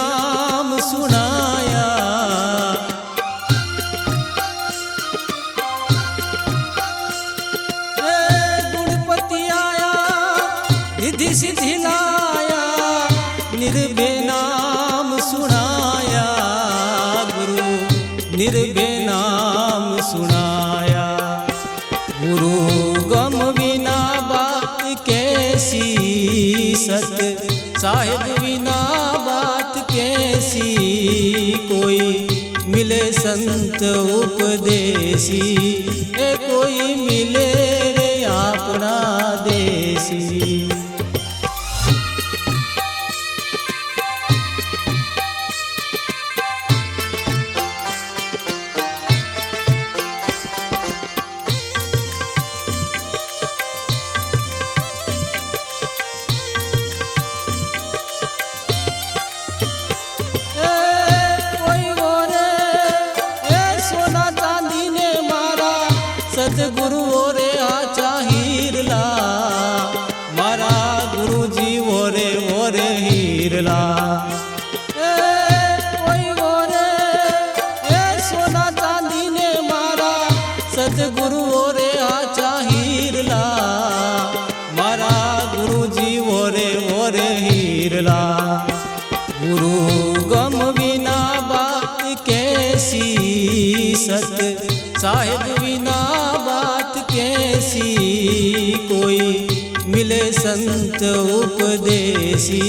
नाम सुनाया। गुणपति आया रिद्धि सिद्धि लाया, निर्भय नाम सुनाया गुरु, निर्भय नाम सुनाया। गुरु गम बिना बात कैसी, सत साहिब बिना बात कैसी। कोई मिले संत उपदेसी, कोई मिले रे अपना देसी। सतगुरु ओरे आचा हीरला, मारा गुरु जी ओरे ओरे हीरला। कोई ओरे सोना चांदी ने मारा, सतगुरु ओरे आचा हीरला, मारा गुरु जी ओरे ओरे हीरला। गुरु गम बिना बात कैसी, सत साहिब बिना बात कैसी। कोई मिले संत उपदेसी,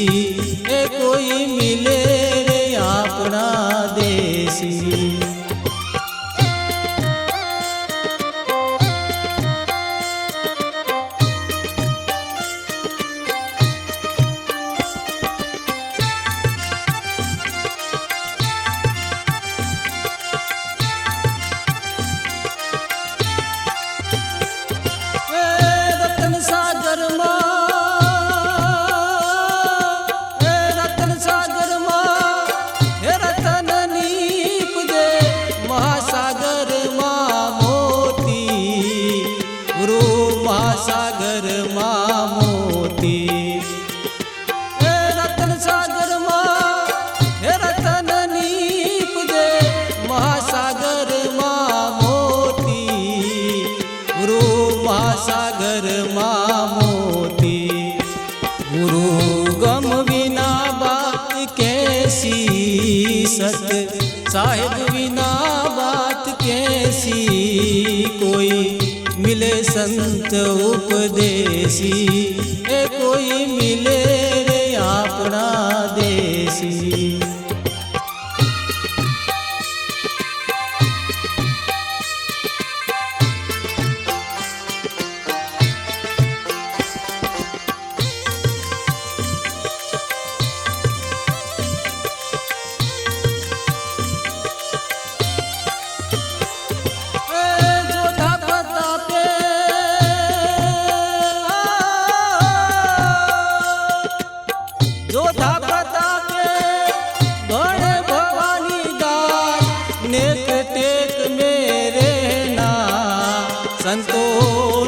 कोई मिले रे अपना देसी। महासागर मां मोती, रतन सागर मां रतन नीप दे। महासागर मां मोती, गुरु महासागर मां मोती। गुरु गम बिना बात कैसी, सत साहिब बिना बात कैसी। कोई मिले संत उपदेसी, कोई मिले रे अपना देसी। जोधा प्रतापे बड़े भवानी दास, नेक टेक मेरे ना संतो,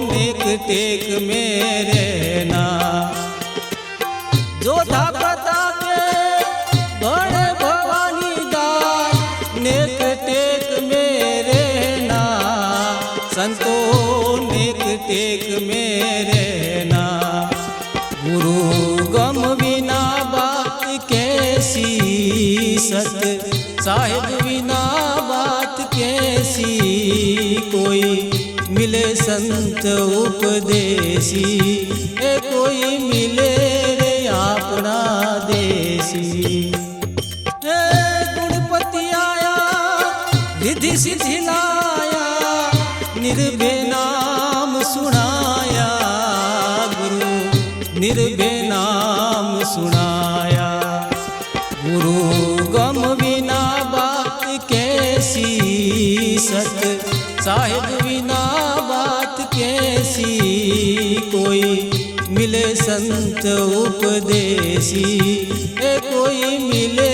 नेक टेक मेरे ना। जोधा प्रतापे बड़े भवानी दास, नेक टेक मेरे ना संतो, नेक टेक मेरे ना। गुरु गम बिना बात कैसी, सत साहिब बिना बात कैसी। कोई मिले संत उपदेसी, कोई मिले रे अपना देसी। गुणपति आया रिद्धि सिद्धि लाया, निर्भय नाम सुनाया गुरु, निर्भय नाम सुनाया। गुरु गम बिना बात कैसी, सत साहिब बिना बात कैसी। कोई मिले संत उपदेसी, कोई मिले